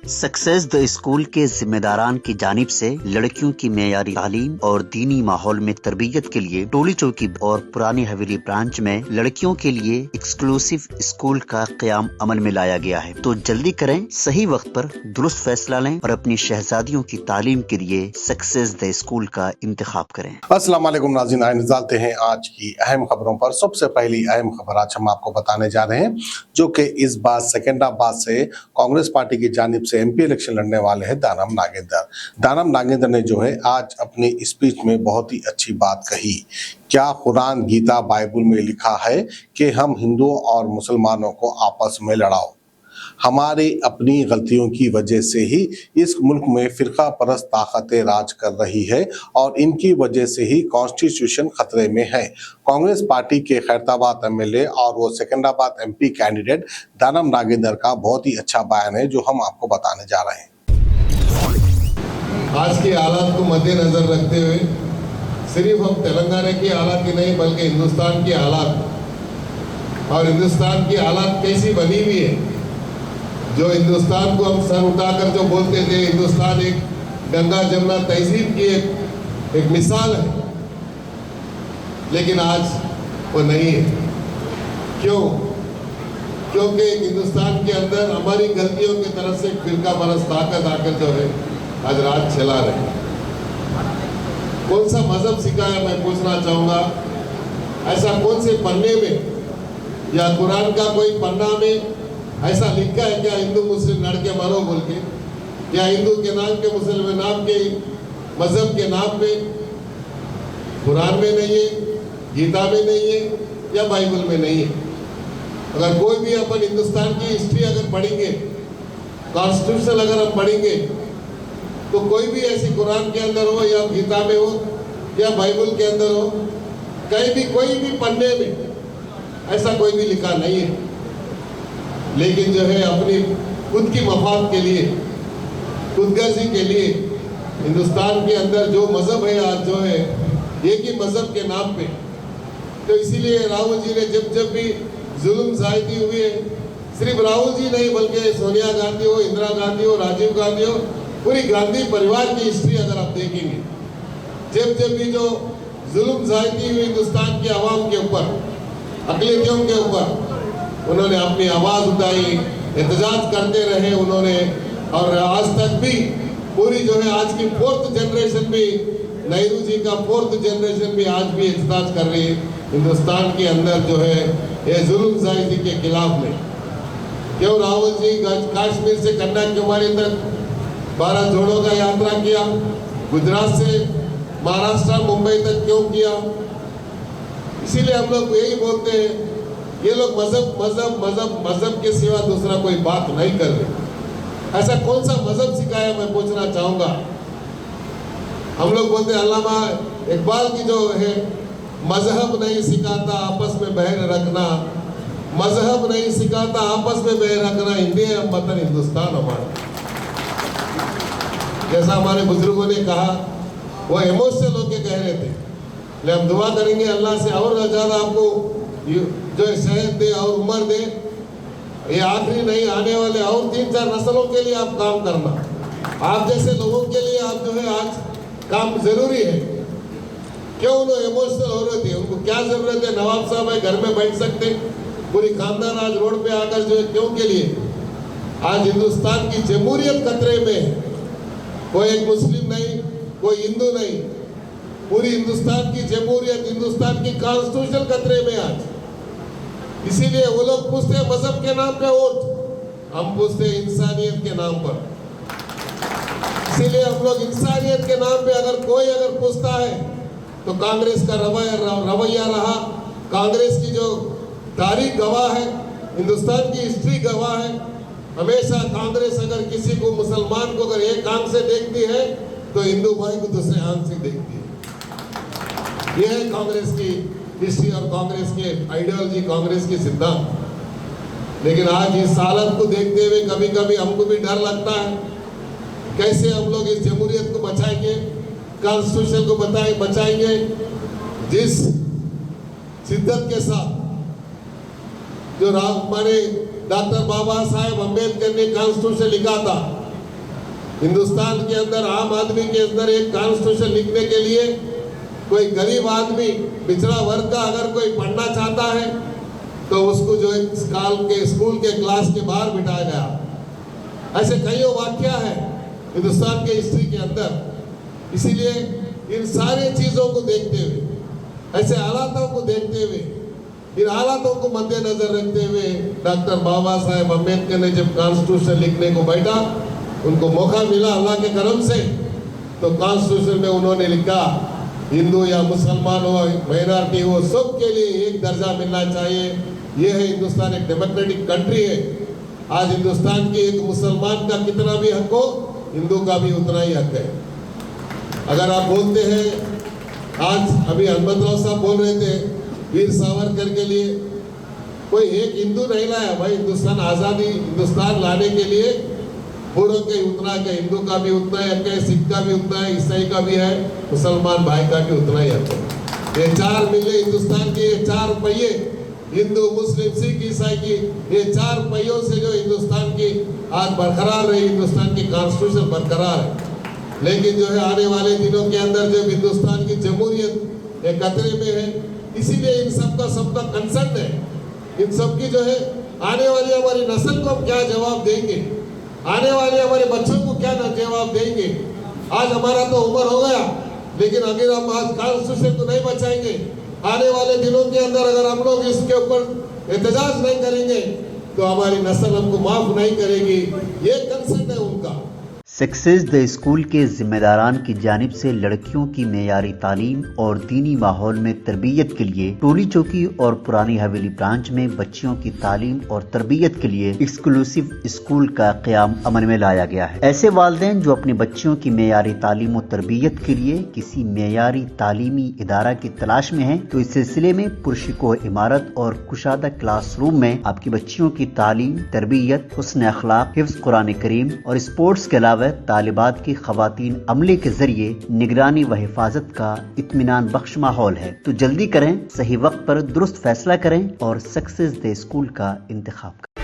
Success the school के जिम्मेदारान की जानिब से लड़कियों की मेयारी तालीम और दीनी माहौल में तरबियत के लिए टोली चौकी और पुरानी हवेली ब्रांच में लड़कियों के लिए एक्सक्लूसिव स्कूल का क़याम अमल में लाया गया है। तो जल्दी करें, सही वक्त पर दुरुस्त फैसला लें और अपनी शहजादियों की तालीम के लिए सक्सेस द स्कूल का इंतखाब करें। अस्सलाम वालेकुम नाज़रीन, आइए निकालते हैं आज की अहम खबरों पर। सबसे पहली अहम खबर आज हम आपको बताने जा रहे हैं, जो कि इस बार सिकंदराबाद से कांग्रेस पार्टी की जानिब से एमपी इलेक्शन लड़ने वाले हैं दानम नागेंद्र। दानम नागेंद्र ने जो है आज अपनी स्पीच में बहुत ही अच्छी बात कही। क्या कुरान, गीता, बाइबल में लिखा है कि हम हिंदुओं और मुसलमानों को आपस में लड़ाओ। हमारी अपनी गलतियों की वजह से ही इस मुल्क में फिरका परस्त ताकतें राज कर रही है और इनकी वजह से ही कॉन्स्टिट्यूशन खतरे में है। कांग्रेस पार्टी के खैरताबाद एमएलए और वो सिकंदराबाद एमपी कैंडिडेट दानम नागेंद्र का बहुत ही अच्छा बयान है, जो हम आपको बताने जा रहे हैं। आज की हालात को मद्देनजर रखते हुए सिर्फ हम तेलंगाना की हालात ही नहीं बल्कि हिंदुस्तान की हालात और हिंदुस्तान की हालात कैसी बनी हुई है, जो हिंदुस्तान को हम सर उठाकर जो बोलते थे हिंदुस्तान एक गंगा जमुना तहजीब की एक मिसाल है, लेकिन आज वो नहीं है। क्यों? क्योंकि हिंदुस्तान के अंदर हमारी गलतियों की तरफ से फिरका परस्त ताकत आकर जो है आज राज चला रहे। कौन सा मजहब सिखाया, मैं पूछना चाहूँगा। ऐसा कौन से पन्ने में या कुरान का कोई पन्ना में ऐसा लिखा है क्या हिंदू मुस्लिम लड़के मरो बोल के, या हिंदू के नाम के मुसलमान नाम के मजहब के नाम पे? कुरान में नहीं है, गीता में नहीं है, या बाइबल में नहीं है। अगर कोई भी अपन हिंदुस्तान की हिस्ट्री अगर पढ़ेंगे, कॉन्स्टिट्यूशन अगर हम पढ़ेंगे, तो कोई भी ऐसी कुरान के अंदर हो या गीता में हो या बाइबल के अंदर हो, कहीं भी कोई भी पन्ने में ऐसा कोई भी लिखा नहीं है। लेकिन जो है अपनी खुद की मफाद के लिए, खुदगर्जी के लिए हिंदुस्तान के अंदर जो मज़हब है आज जो है एक ही मज़हब के नाम पे, तो इसीलिए राहुल जी ने जब भी जुल्म ज़्यादती हुई है, सिर्फ राहुल जी नहीं बल्कि सोनिया गांधी हो, इंदिरा गांधी हो, राजीव गांधी हो, पूरी गांधी परिवार की हिस्ट्री अगर आप देखेंगे, जब भी जो जुल्म ज़्यादती हुई हिंदुस्तान के अवाम के ऊपर, अक़लियतों के ऊपर, उन्होंने अपनी आवाज़ उठाई, एहतजाज करते रहे उन्होंने। और आज तक भी पूरी जो है आज की फोर्थ जनरेशन भी, नेहरू जी का फोर्थ जनरेशन भी आज भी एहतजाज कर रही है हिंदुस्तान के अंदर जो है ये जुल्म ज़्यादती के खिलाफ में। क्यों राहुल जी कश्मीर से कन्याकुमारी तक 12 जोड़ों का यात्रा किया, गुजरात से महाराष्ट्र मुंबई तक क्यों किया? इसीलिए हम लोग यही बोलते हैं, ये लोग मजहब के सिवा दूसरा कोई बात नहीं कर रहे। ऐसा कौन सा मजहब सिखाया, मैं पूछना चाहूँगा। हम लोग बोलते हैं अल्लामा इकबाल की जो है, मजहब नहीं सिखाता आपस में बैर रखना, मजहब नहीं सिखाता आपस में बैर रखना, इंडिया वतन हिंदुस्तान हमारा। जैसा हमारे बुजुर्गों ने कहा, वो इमोशनल होके कह रहे थे, लेकिन हम दुआ करेंगे अल्लाह से और ज़्यादा आपको जो सेहत दे और उम्र दे। ये आखिरी नहीं, आने वाले और 3-4 नस्लों के लिए आप काम करना। आप जैसे लोगों के लिए आप जो है आज काम जरूरी है। क्यों लोग इमोशनल हो रहे थे? उनको क्या जरूरत है? नवाब साहब है, घर में बैठ सकते, पूरी खानदान आज रोड पे आकर जो है क्यों के लिए? आज हिंदुस्तान की जमहूरियत खतरे में है। कोई एक मुस्लिम नहीं, कोई हिंदू नहीं, पूरी हिंदुस्तान की जमहूरियत, हिंदुस्तान की कॉन्स्टिट्यूशन खतरे में आज। इसीलिए वो लोग पूछते हैं मजहब के नाम पे वोट, हम पूछते हैं इंसानियत के नाम पर। इसीलिए हम लोग इंसानियत के नाम पे अगर कोई पूछता है, तो कांग्रेस का रवैया रहा, कांग्रेस की जो तारीख गवाह है, हिंदुस्तान की हिस्ट्री गवाह है। हमेशा कांग्रेस अगर किसी को, मुसलमान को अगर एक आंख से देखती है, तो हिंदू भाई को दूसरे आंख से देखती है। यह है कांग्रेस की हिस्ट्री और कांग्रेस के आइडियोलॉजी, कांग्रेस की सिद्धांत। लेकिन आज इस हालत को देखते हुए कभी कभी हमको भी डर लगता है, कैसे हम लोग इस जमहूरियत को बचाएंगे, कॉन्स्टिट्यूशन को बचाएंगे, जिस शिद्दत के साथ जो हमारे डॉक्टर बाबा साहेब अम्बेडकर ने कॉन्स्टिट्यूशन लिखा था, हिंदुस्तान के अंदर आम आदमी के अंदर एक कॉन्स्टिट्यूशन लिखने के लिए कोई गरीब आदमी, पिछड़ा वर्ग का अगर कोई पढ़ना चाहता है तो उसको जो है स्कूल के क्लास के बाहर बिठाया गया। ऐसे कईयों वाक्य है हिंदुस्तान के हिस्ट्री के अंदर। इसीलिए इन सारी चीजों को देखते हुए, ऐसे हालातों को देखते हुए, इन हालातों को मद्देनजर रखते हुए डॉक्टर बाबा साहेब अम्बेडकर ने जब कॉन्स्टिट्यूशन लिखने को बैठा, उनको मौका मिला अल्लाह के करम से, तो कॉन्स्टिट्यूशन में उन्होंने लिखा हिंदू या मुसलमान हो, माइनॉरिटी हो, सबके लिए एक दर्जा मिलना चाहिए। ये है हिंदुस्तान, एक डेमोक्रेटिक कंट्री है। आज हिंदुस्तान के एक मुसलमान का कितना भी हक हो, हिंदू का भी उतना ही हक है। अगर आप बोलते हैं, आज अभी हनुमंतराव साहब बोल रहे थे वीर सावरकर के लिए कोई एक हिंदू नहीं लाया भाई। हिंदुस्तान आज़ादी, हिंदुस्तान लाने के लिए पूर्व के उतना के हिंदू का भी उतना ही हक है, सिख का भी उतना है, ईसाई का भी है, मुसलमान भाई का भी उतना ही हक है। ये चार मिले हिंदुस्तान के, ये चार पहिए, हिंदू, मुस्लिम, सिख, ईसाई की, ये चार पहियों से जो हिंदुस्तान की आज बरकरार रही, हिंदुस्तान की कॉन्स्टिट्यूशन बरकरार है। लेकिन जो है आने वाले दिनों के अंदर जब हिंदुस्तान की जमहूरियत एक खतरे में है, इसीलिए इन सबका कंसर्न है। इन सब की जो है आने वाली हमारी नस्ल को हम क्या जवाब देंगे, आने वाले हमारे बच्चों को क्या जवाब देंगे। आज हमारा तो उम्र हो गया, लेकिन अगर हम आज कॉन्स्टिट्यूशन को नहीं बचाएंगे, आने वाले दिनों के अंदर अगर हम लोग इसके ऊपर एहतजाज नहीं करेंगे तो हमारी नस्ल हमको माफ नहीं करेगी। ये कंसर्न है उनका। सक्सेस द स्कूल के जिम्मेदारान की जानिब से लड़कियों की मेयारी तालीम और दीनी माहौल में तरबियत के लिए टोली चौकी और पुरानी हवेली ब्रांच में बच्चियों की तालीम और तरबियत के लिए एक्सक्लूसिव स्कूल का क़याम अमल में लाया गया है। ऐसे वालिदैन जो अपने बच्चियों की मेयारी तालीम और तरबियत के लिए किसी मेयारी तालीमी इदारा की तलाश में है, तो इस सिलसिले में पुरशिकोह इमारत और कुशादा क्लासरूम में आपकी बच्चियों की तालीम, तरबियत, हुस्न अखलाक, हिफ्ज़ कुरान करीम और स्पोर्ट्स के अलावा तालिबात की खवातीन अमले के जरिए निगरानी व हिफाजत का इत्मीनान बख्श माहौल है। तो जल्दी करें, सही वक्त पर दुरुस्त फैसला करें और सक्सेस द स्कूल का इंतखाब करें।